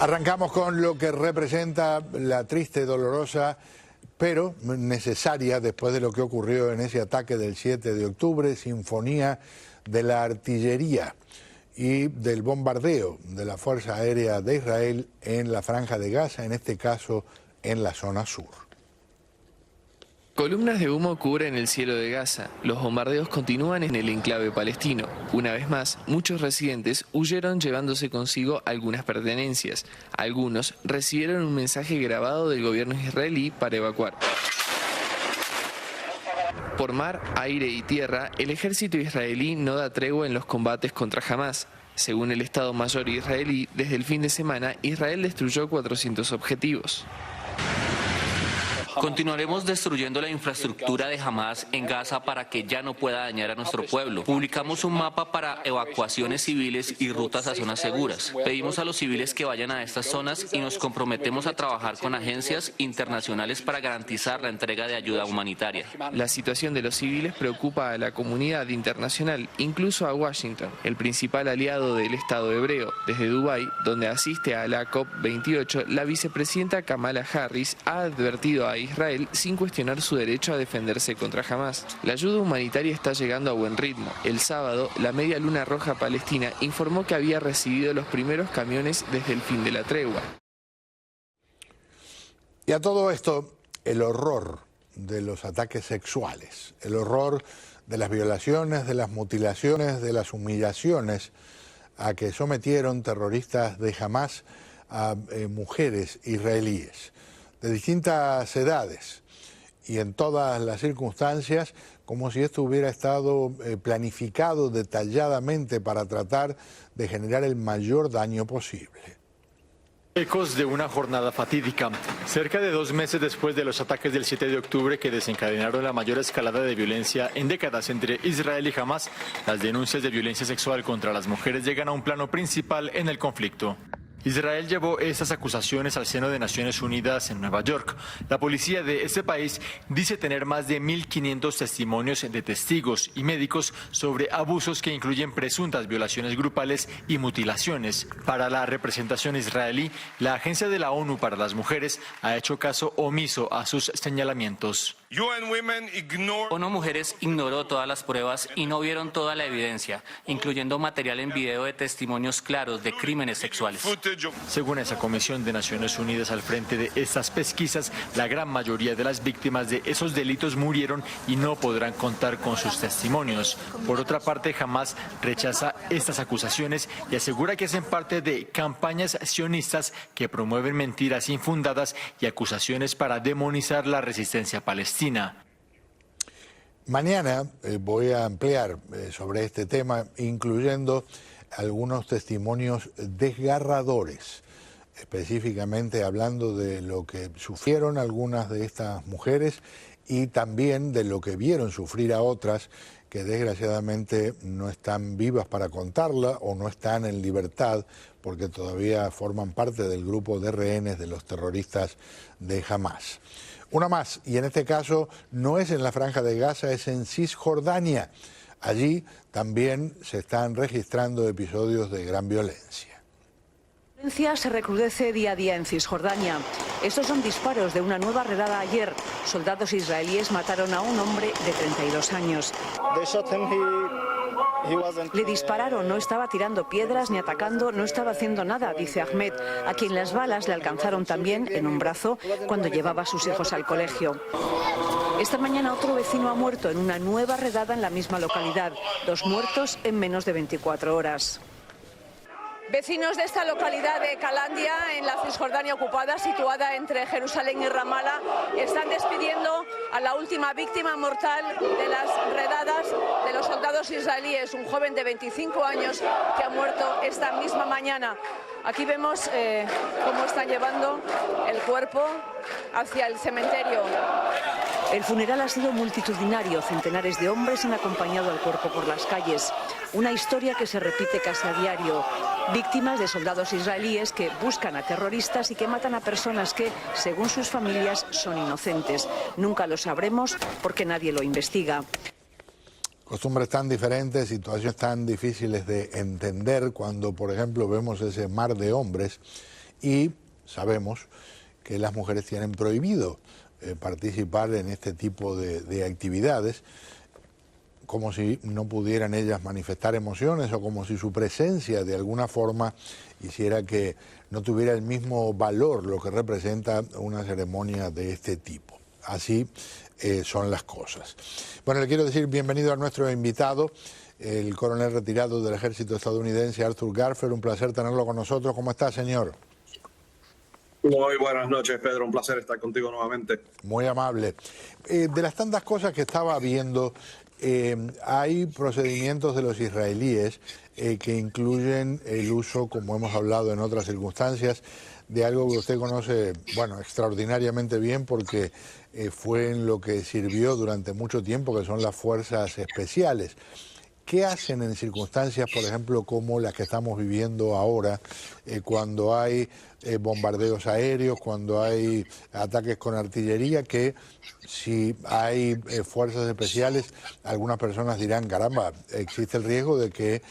Arrancamos con lo que representa la triste, dolorosa, pero necesaria después de lo que ocurrió en ese ataque del 7 de octubre, sinfonía de la artillería y del bombardeo de la Fuerza Aérea de Israel en la Franja de Gaza, en este caso en la zona sur. Columnas de humo cubren el cielo de Gaza. Los bombardeos continúan en el enclave palestino. Una vez más, muchos residentes huyeron llevándose consigo algunas pertenencias. Algunos recibieron un mensaje grabado del gobierno israelí para evacuar. Por mar, aire y tierra, el ejército israelí no da tregua en los combates contra Hamás. Según el Estado Mayor israelí, desde el fin de semana, Israel destruyó 400 objetivos. Continuaremos destruyendo la infraestructura de Hamás en Gaza para que ya no pueda dañar a nuestro pueblo. Publicamos un mapa para evacuaciones civiles y rutas a zonas seguras. Pedimos a los civiles que vayan a estas zonas y nos comprometemos a trabajar con agencias internacionales para garantizar la entrega de ayuda humanitaria. La situación de los civiles preocupa a la comunidad internacional, incluso a Washington, el principal aliado del Estado hebreo. Desde Dubái, donde asiste a la COP28, la vicepresidenta Kamala Harris ha advertido a Israel sin cuestionar su derecho a defenderse contra Hamás. La ayuda humanitaria está llegando a buen ritmo. El sábado, la Media Luna Roja Palestina informó que había recibido los primeros camiones desde el fin de la tregua. Y a todo esto, el horror de los ataques sexuales, el horror de las violaciones, de las mutilaciones, de las humillaciones a que sometieron terroristas de Hamás a mujeres israelíes de distintas edades y en todas las circunstancias, como si esto hubiera estado planificado detalladamente para tratar de generar el mayor daño posible. Ecos de una jornada fatídica. Cerca de 2 meses después de los ataques del 7 de octubre que desencadenaron la mayor escalada de violencia en décadas entre Israel y Hamás, las denuncias de violencia sexual contra las mujeres llegan a un plano principal en el conflicto. Israel llevó estas acusaciones al seno de Naciones Unidas en Nueva York. La policía de ese país dice tener más de 1.500 testimonios de testigos y médicos sobre abusos que incluyen presuntas violaciones grupales y mutilaciones. Para la representación israelí, la Agencia de la ONU para las Mujeres ha hecho caso omiso a sus señalamientos. ONU Mujeres ignoró todas las pruebas y no vieron toda la evidencia, incluyendo material en video de testimonios claros de crímenes sexuales. Según esa comisión de Naciones Unidas al frente de estas pesquisas, la gran mayoría de las víctimas de esos delitos murieron y no podrán contar con sus testimonios. Por otra parte, Hamás rechaza estas acusaciones y asegura que hacen parte de campañas sionistas que promueven mentiras infundadas y acusaciones para demonizar la resistencia palestina. Mañana voy a ampliar sobre este tema, incluyendo algunos testimonios desgarradores, específicamente hablando de lo que sufrieron algunas de estas mujeres y también de lo que vieron sufrir a otras que desgraciadamente no están vivas para contarla o no están en libertad porque todavía forman parte del grupo de rehenes de los terroristas de Hamás. Una más, y en este caso no es en la Franja de Gaza, es en Cisjordania. Allí también se están registrando episodios de gran violencia. La violencia se recrudece día a día en Cisjordania. Estos son disparos de una nueva redada ayer. Soldados israelíes mataron a un hombre de 32 años. Le dispararon, no estaba tirando piedras ni atacando, no estaba haciendo nada, dice Ahmed, a quien las balas le alcanzaron también en un brazo cuando llevaba a sus hijos al colegio. Esta mañana otro vecino ha muerto en una nueva redada en la misma localidad. 2 muertos en menos de 24 horas. Vecinos de esta localidad de Calandia, en la Cisjordania ocupada, situada entre Jerusalén y Ramala, están despidiendo a la última víctima mortal de las redadas de los soldados israelíes, un joven de 25 años que ha muerto esta misma mañana. Aquí vemos cómo están llevando el cuerpo hacia el cementerio. El funeral ha sido multitudinario. Centenares de hombres han acompañado al cuerpo por las calles. Una historia que se repite casi a diario. Víctimas de soldados israelíes que buscan a terroristas y que matan a personas que, según sus familias, son inocentes. Nunca lo sabremos porque nadie lo investiga. Costumbres tan diferentes, situaciones tan difíciles de entender cuando, por ejemplo, vemos ese mar de hombres y sabemos que las mujeres tienen prohibido participar en este tipo de actividades, como si no pudieran ellas manifestar emociones o como si su presencia de alguna forma hiciera que no tuviera el mismo valor lo que representa una ceremonia de este tipo. Así son las cosas. Bueno, le quiero decir bienvenido a nuestro invitado, el coronel retirado del ejército estadounidense, Arthur Garfer. Un placer tenerlo con nosotros. ¿Cómo está, señor? Muy buenas noches, Pedro. Un placer estar contigo nuevamente. Muy amable. De las tantas cosas que estaba viendo, hay procedimientos de los israelíes que incluyen el uso, como hemos hablado en otras circunstancias, de algo que usted conoce, bueno, extraordinariamente bien, porque fue en lo que sirvió durante mucho tiempo, que son las fuerzas especiales. ¿Qué hacen en circunstancias, por ejemplo, como las que estamos viviendo ahora, cuando hay bombardeos aéreos, cuando hay ataques con artillería, que si hay fuerzas especiales, algunas personas dirán, caramba, existe el riesgo de que,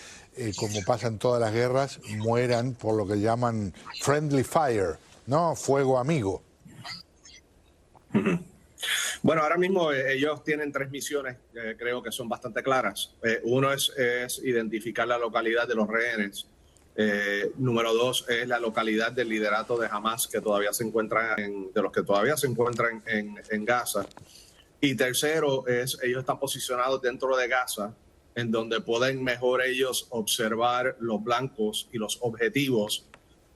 como pasa en todas las guerras, mueran por lo que llaman friendly fire, ¿no? Fuego amigo. Bueno, ahora mismo ellos tienen 3 misiones, creo que son bastante claras. Uno es identificar la localidad de los rehenes. Número 2 es la localidad del liderato de Hamas, que todavía se encuentra de los que todavía se encuentran en Gaza. Y tercero es, ellos están posicionados dentro de Gaza, en donde pueden mejor ellos observar los blancos y los objetivos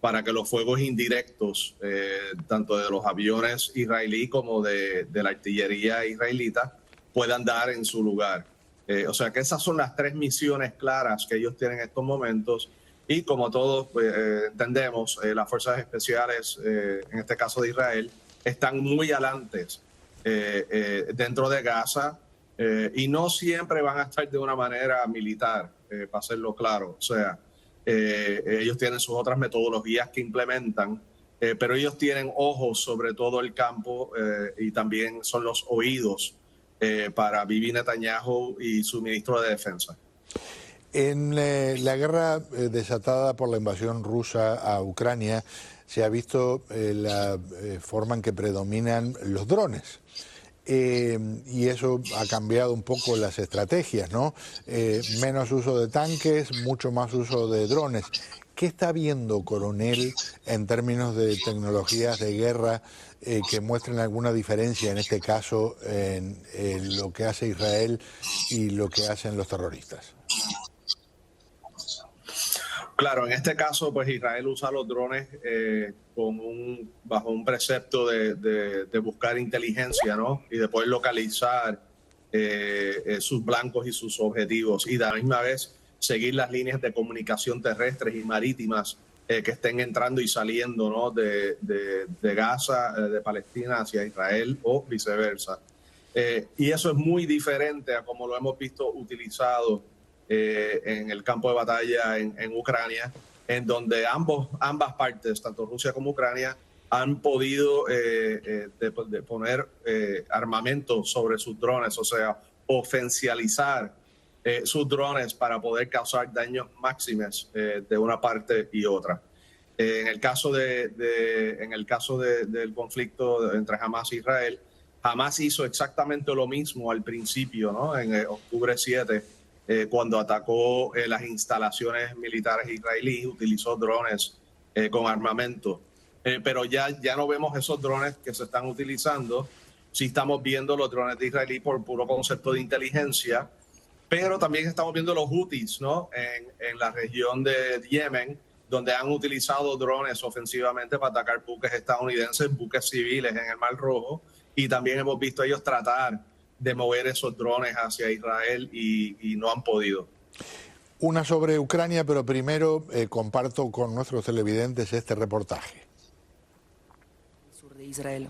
para que los fuegos indirectos, tanto de los aviones israelí como de la artillería israelita, puedan dar en su lugar. O sea que esas son las 3 misiones claras que ellos tienen en estos momentos. Y como todos entendemos, las fuerzas especiales, en este caso de Israel, están muy adelante dentro de Gaza y no siempre van a estar de una manera militar, para hacerlo claro. O sea, ellos tienen sus otras metodologías que implementan, pero ellos tienen ojos sobre todo el campo y también son los oídos para Bibi Netanyahu y su ministro de Defensa. En la guerra desatada por la invasión rusa a Ucrania se ha visto la forma en que predominan los drones. Y eso ha cambiado un poco las estrategias, ¿no? Menos uso de tanques, mucho más uso de drones. ¿Qué está viendo, coronel, en términos de tecnologías de guerra que muestren alguna diferencia, en este caso, en lo que hace Israel y lo que hacen los terroristas? Claro, en este caso, pues Israel usa los drones bajo un precepto de buscar inteligencia, ¿no? Y de poder localizar sus blancos y sus objetivos y de la misma vez seguir las líneas de comunicación terrestres y marítimas que estén entrando y saliendo, ¿no? de Gaza, de Palestina hacia Israel o viceversa. Y eso es muy diferente a como lo hemos visto utilizado en el campo de batalla en Ucrania, en donde ambas partes, tanto Rusia como Ucrania, han podido poner armamento sobre sus drones, o sea, ofencializar sus drones para poder causar daños máximos de una parte y otra. En el caso del conflicto entre Hamas e Israel, Hamas hizo exactamente lo mismo al principio, ¿no? En octubre 7, cuando atacó las instalaciones militares israelíes, utilizó drones con armamento. Pero ya no vemos esos drones que se están utilizando. Sí estamos viendo los drones de Israelí por puro concepto de inteligencia, pero también estamos viendo los Houthis, ¿no? En la región de Yemen, donde han utilizado drones ofensivamente para atacar buques estadounidenses, buques civiles en el Mar Rojo, y también hemos visto a ellos tratar de mover esos drones hacia Israel y no han podido. Una sobre Ucrania, pero primero comparto con nuestros televidentes este reportaje. Sur de Israel.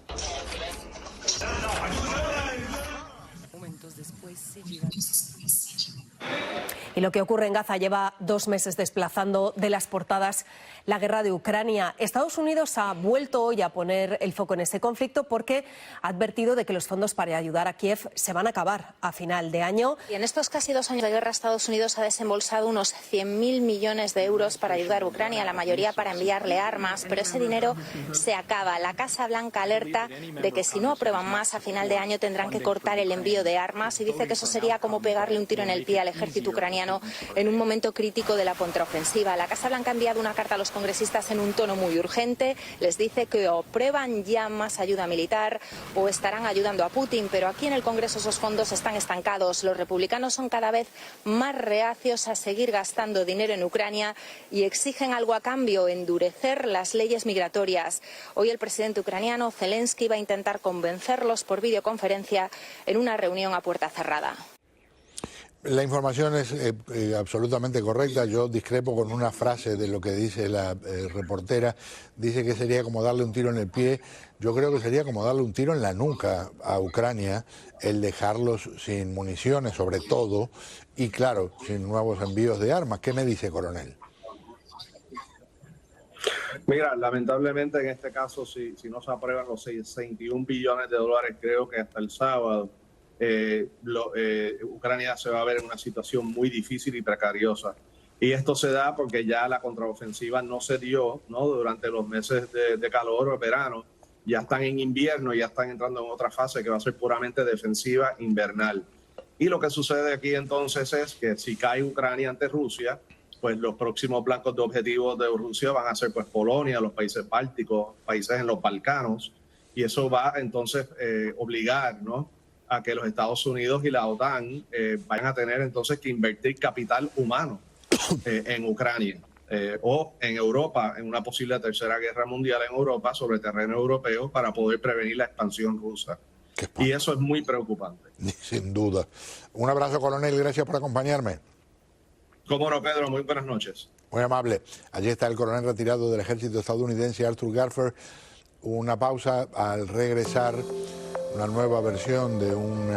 Momentos después se lleva... Y lo que ocurre en Gaza lleva 2 meses desplazando de las portadas la guerra de Ucrania. Estados Unidos ha vuelto hoy a poner el foco en este conflicto porque ha advertido de que los fondos para ayudar a Kiev se van a acabar a final de año. Y en estos casi 2 años de guerra, Estados Unidos ha desembolsado unos 100.000 millones de euros para ayudar a Ucrania, la mayoría para enviarle armas, pero ese dinero se acaba. La Casa Blanca alerta de que si no aprueban más a final de año tendrán que cortar el envío de armas y dice que eso sería como pegarle un tiro en el pie al ejército ucraniano en un momento crítico de la contraofensiva. La Casa Blanca ha enviado una carta a los congresistas en un tono muy urgente. Les dice que o aprueban ya más ayuda militar o estarán ayudando a Putin, pero aquí en el Congreso esos fondos están estancados. Los republicanos son cada vez más reacios a seguir gastando dinero en Ucrania y exigen algo a cambio: endurecer las leyes migratorias. Hoy el presidente ucraniano Zelensky va a intentar convencerlos por videoconferencia en una reunión a puerta cerrada. La información es absolutamente correcta. Yo discrepo con una frase de lo que dice la reportera. Dice que sería como darle un tiro en el pie. Yo creo que sería como darle un tiro en la nuca a Ucrania el dejarlos sin municiones, sobre todo, y claro, sin nuevos envíos de armas. ¿Qué me dice, coronel? Mira, lamentablemente en este caso, si no se aprueban los 61 billones de dólares, creo que hasta el sábado, Ucrania se va a ver en una situación muy difícil y precariosa. Y esto se da porque ya la contraofensiva no se dio, ¿no?, durante los meses de calor o verano. Ya están en invierno, ya están entrando en otra fase que va a ser puramente defensiva invernal. Y lo que sucede aquí entonces es que si cae Ucrania ante Rusia, pues los próximos blancos de objetivos de Rusia van a ser pues Polonia, los países bálticos, países en los Balcanos. Y eso va entonces obligar, ¿no?, a que los Estados Unidos y la OTAN vayan a tener entonces que invertir capital humano en Ucrania o en Europa, en una posible tercera guerra mundial en Europa sobre terreno europeo para poder prevenir la expansión rusa. Y eso es muy preocupante. Sin duda. Un abrazo, coronel, gracias por acompañarme. Cómo no, Pedro, muy buenas noches. Muy amable. Allí está el coronel retirado del ejército estadounidense, Arthur Garfer. Una pausa. Al regresar, una nueva versión de un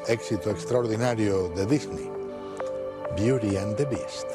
éxito extraordinario de Disney, Beauty and the Beast.